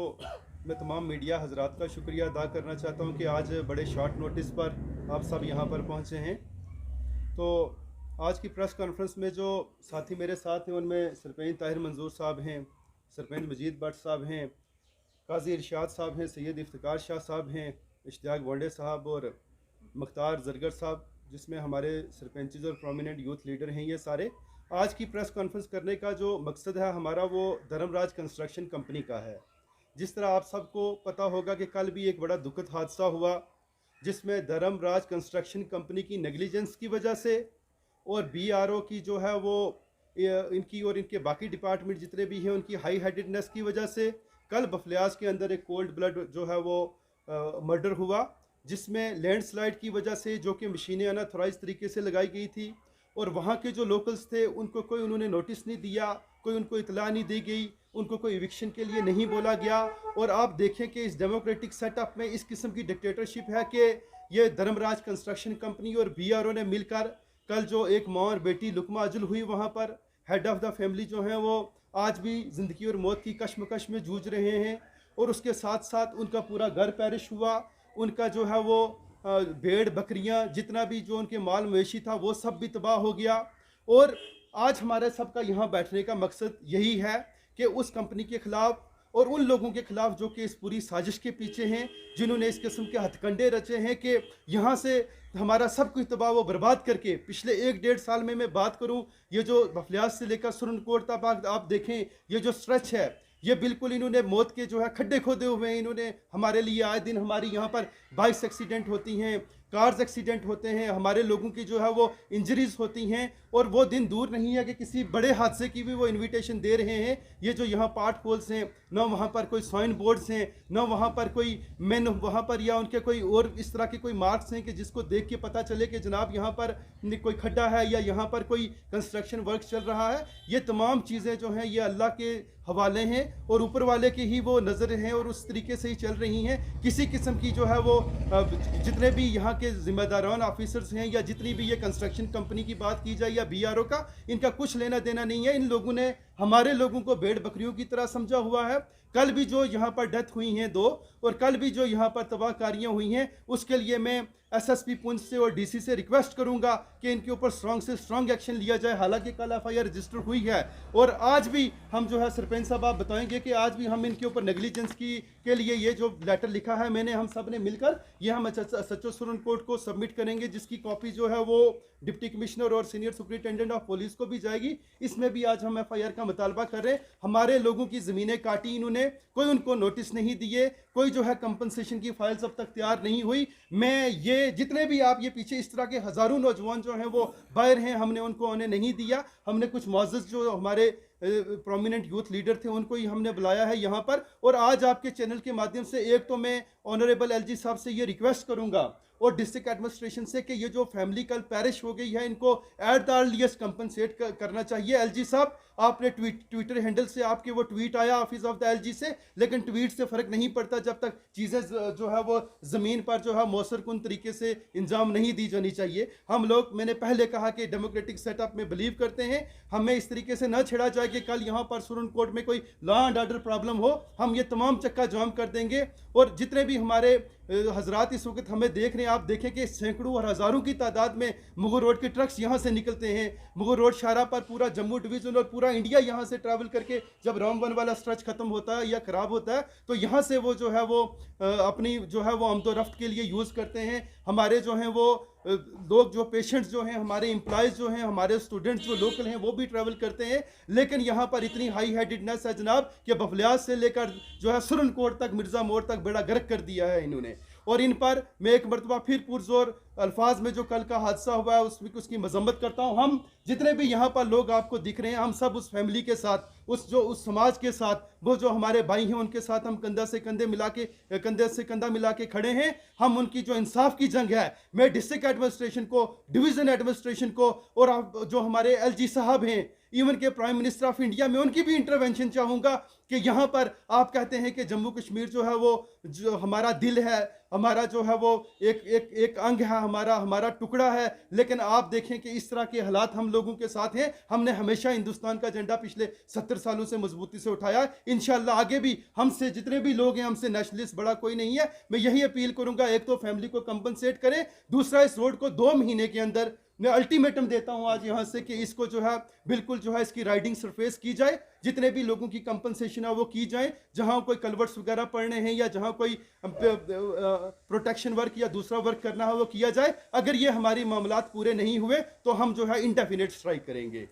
मैं तमाम मीडिया हजरात का शुक्रिया अदा करना चाहता हूँ कि आज बड़े शॉर्ट नोटिस पर आप सब यहाँ पर पहुँचे हैं। तो आज की प्रेस कॉन्फ्रेंस में जो साथी मेरे साथ हैं उनमें सरपंच ताहिर मंजूर साहब हैं, सरपंच मजीद भट्ट साहब हैं, काजी इरशाद साहब हैं, सैयद इफ्तिकार शाह साहब हैं, इश्तियाक वांडे साहब और मुख्तार जरगर साहब, जिसमें हमारे सरपंचेज और प्रोमिनेंट यूथ लीडर हैं। ये सारे आज की प्रेस कॉन्फ्रेंस करने का जो मकसद है हमारा वो धर्मराज कंस्ट्रक्शन कंपनी का है। जिस तरह आप सबको पता होगा कि कल भी एक बड़ा दुखद हादसा हुआ जिसमें धर्मराज कंस्ट्रक्शन कंपनी की नेग्लिजेंस की वजह से और बीआरओ की जो है वो इनकी और इनके बाकी डिपार्टमेंट जितने भी हैं उनकी हाई हेडेडनेस की वजह से कल बफलियाज के अंदर एक कोल्ड ब्लड जो है वो मर्डर हुआ, जिसमें लैंडस्लाइड की वजह से जो कि मशीनें अनऑथराइज तरीके से लगाई गई थी और वहाँ के जो लोकल्स थे उनको कोई उन्होंने नोटिस नहीं दिया, कोई उनको इतला नहीं दी गई, उनको कोई इविक्शन के लिए नहीं बोला गया। और आप देखें कि इस डेमोक्रेटिक सेटअप में इस किस्म की डिक्टेटरशिप है कि ये धर्मराज कंस्ट्रक्शन कंपनी और बीआरओ ने मिलकर कल जो एक माँ और बेटी लुकमा अजुल हुई, वहाँ पर हेड ऑफ़ द फैमिली जो हैं वो आज भी ज़िंदगी और मौत की कश्मकश में जूझ रहे हैं। और उसके साथ साथ उनका पूरा घर पेरिश हुआ, उनका जो है वो भेड़ बकरियां जितना भी जो उनके माल मवेशी था वो सब भी तबाह हो गया। और आज हमारे सबका यहाँ बैठने का मकसद यही है कि उस कंपनी के ख़िलाफ़ और उन लोगों के ख़िलाफ़ जो कि इस पूरी साजिश के पीछे हैं, जिन्होंने इस किस्म के हथकंडे रचे हैं कि यहाँ से हमारा सब कुछ तबाह व बर्बाद करके पिछले 1-1.5 साल में मैं बात करूँ, ये जो बफलियाज से लेकर सुरनकोट तक आप देखें, ये जो स्ट्रेच है ये बिल्कुल इन्होंने मौत के जो है खड्डे खोदे हुए हैं। इन्होंने हमारे लिए आए दिन हमारी यहाँ पर बाइक्स एक्सीडेंट होती हैं, कार्स एक्सीडेंट होते हैं, हमारे लोगों की जो है वो इंजरीज होती हैं और वो दिन दूर नहीं है कि किसी बड़े हादसे की भी वो इनविटेशन दे रहे हैं। ये जो यहाँ पार्ट होल्स हैं, ना वहाँ पर कोई साइन बोर्ड्स हैं, ना वहाँ पर कोई मैन वहाँ पर या उनके कोई और इस तरह के कोई मार्क्स हैं कि जिसको देख के पता चले कि जनाब यहाँ पर कोई खड्डा है या यहाँ पर कोई कंस्ट्रक्शन वर्क चल रहा है। ये तमाम चीज़ें जो हैं ये अल्लाह के हवाले हैं और ऊपर वाले की ही वो नज़र हैं और उस तरीके से ही चल रही हैं। किसी किस्म की जो है वो जितने भी यहाँ के जिम्मेदारान ऑफिसर्स हैं या जितनी भी ये कंस्ट्रक्शन कंपनी की बात की जाए या बीआरओ का, इनका कुछ लेना देना नहीं है। इन लोगों ने हमारे लोगों को भेड़ बकरियों की तरह समझा हुआ है। कल भी जो यहाँ पर डेथ हुई हैं 2 और कल भी जो यहाँ पर तबाहकारियाँ हुई हैं, उसके लिए मैं एसएसपी पुंछ से और डीसी से रिक्वेस्ट करूंगा कि इनके ऊपर स्ट्रॉन्ग से स्ट्रॉन्ग एक्शन लिया जाए। हालांकि कल एफआईआर रजिस्टर हुई है और आज भी हम जो है सरपंच साहब आप बताएंगे कि आज भी हम इनके ऊपर नेग्लिजेंस के लिए ये जो लेटर लिखा है मैंने, हम सब ने मिलकर ये हम सचो सुरनकोट को सबमिट करेंगे, जिसकी कॉपी जो है वो डिप्टी कमिश्नर और सीनियर सुपरिटेंडेंट ऑफ पुलिस को भी जाएगी। इसमें भी आज हम एफआईआर का मुतालबा कर रहे हैं। हमारे लोगों की ज़मीनें काटी इन्होंने, कोई उनको नोटिस नहीं दिए, कोई जो है कंपनसेशन की फाइल्स अब तक तैयार नहीं हुई। मैं ये जितने भी आप ये पीछे इस तरह के हज़ारों नौजवान जो हैं वो बाहर हैं, हमने उनको उन्हें नहीं दिया। हमने कुछ मुअज़्ज़ज़ जो हमारे प्रोमिनेंट यूथ लीडर थे उनको ही हमने बुलाया है यहाँ पर। और आज आपके चैनल के माध्यम से एक तो मैं ऑनरेबल एलजी साहब से ये रिक्वेस्ट करूँगा और डिस्ट्रिक्ट एडमिनिस्ट्रेशन से कि ये जो फैमिली कल पेरिश हो गई है इनको एट द अर्लीस्ट कंपनसेट करना चाहिए। एलजी साहब आपने ट्विटर हैंडल से आपके वो ट्वीट आया ऑफिस ऑफ द एलजी से, लेकिन ट्वीट से फ़र्क नहीं पड़ता जब तक चीज़ें जो है वो ज़मीन पर जो है मौसर कुन तरीके से इंजाम नहीं दी जानी चाहिए। हम लोग, मैंने पहले कहा कि डेमोक्रेटिक सेटअप में बिलीव करते हैं, हमें इस तरीके से न छेड़ा जाए कि कल यहाँ पर सुरनकोट में कोई लॉ एंड ऑर्डर प्रॉब्लम हो, हम ये तमाम चक्का जाम कर देंगे। और जितने भी हमारे हजरात इस वक्त हमें देख रहे हैं, आप देखें कि सैकड़ों और हज़ारों की तादाद में मुगल रोड के ट्रक्स यहाँ से निकलते हैं। मुगल रोड शाहरा पर पूरा जम्मू डिवीज़न और पूरा इंडिया यहाँ से ट्रैवल करके जब रामबन वाला स्ट्रेच ख़त्म होता है या ख़राब होता है तो यहाँ से वो जो है वो अपनी जो है वो आमदो रफ्त के लिए यूज़ करते हैं। हमारे जो हैं वो लोग जो पेशेंट्स जो हैं, हमारे एम्प्लॉयज़ जो हैं, हमारे स्टूडेंट्स जो लोकल हैं वो भी ट्रैवल करते हैं। लेकिन यहाँ पर इतनी हाई हेडेडनेस है जनाब कि बफलियाज से लेकर जो है सुरनकोट तक, मिर्ज़ा मोड़ तक बेड़ा गर्क कर दिया है इन्होंने। और इन पर मैं एक मरतबा फिर पुरजोर अल्फाज में जो कल का हादसा हुआ है उसकी मजम्मत करता हूँ। हम जितने भी यहाँ पर लोग आपको दिख रहे हैं, हम सब उस फैमिली के साथ, उस समाज के साथ, वो जो हमारे भाई हैं उनके साथ हम कंधे से कंधा मिला के खड़े हैं। हम उनकी जो इंसाफ की जंग है, मैं डिस्ट्रिक्ट एडमिनिस्ट्रेशन को, डिवीज़न एडमिनिस्ट्रेशन को और जो हमारे एलजी साहब हैं, इवन के प्राइम मिनिस्टर ऑफ इंडिया, मैं उनकी भी इंटरवेंशन चाहूँगा कि यहाँ पर आप कहते हैं कि जम्मू कश्मीर जो है वो जो हमारा दिल है, हमारा जो है वो एक अंग है, हमारा टुकड़ा है, लेकिन आप देखें कि इस तरह के हालात हम लोगों के साथ हैं। हमने हमेशा हिंदुस्तान का झंडा पिछले 70 सालों से मजबूती से उठाया है। इंशाल्लाह आगे भी हमसे जितने भी लोग हैं, हमसे नेशनलिस्ट बड़ा कोई नहीं है। मैं यही अपील करूंगा, एक तो फैमिली को कंपनसेट करें, दूसरा इस रोड को 2 महीने के अंदर, मैं अल्टीमेटम देता हूं आज यहां से कि इसको जो है बिल्कुल जो है इसकी राइडिंग सरफेस की जाए, जितने भी लोगों की कंपनसेशन है वो की जाए, जहां कोई कलवर्ट्स वगैरह पड़ने हैं या जहां कोई प्रोटेक्शन वर्क या दूसरा वर्क करना है वो किया जाए। अगर ये हमारी मामलात पूरे नहीं हुए तो हम जो है इंडेफिनिट स्ट्राइक करेंगे।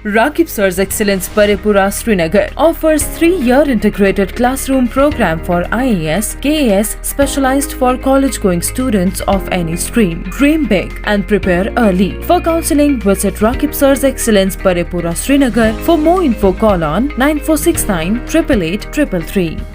Rakib Sir's Excellence Parepura Srinagar offers 3-year integrated classroom program for IAS, KAS specialized for college-going students of any stream. Dream big and prepare early. For counseling, visit Rakib Sir's Excellence Parepura Srinagar. For more info, call on 9469 888 333.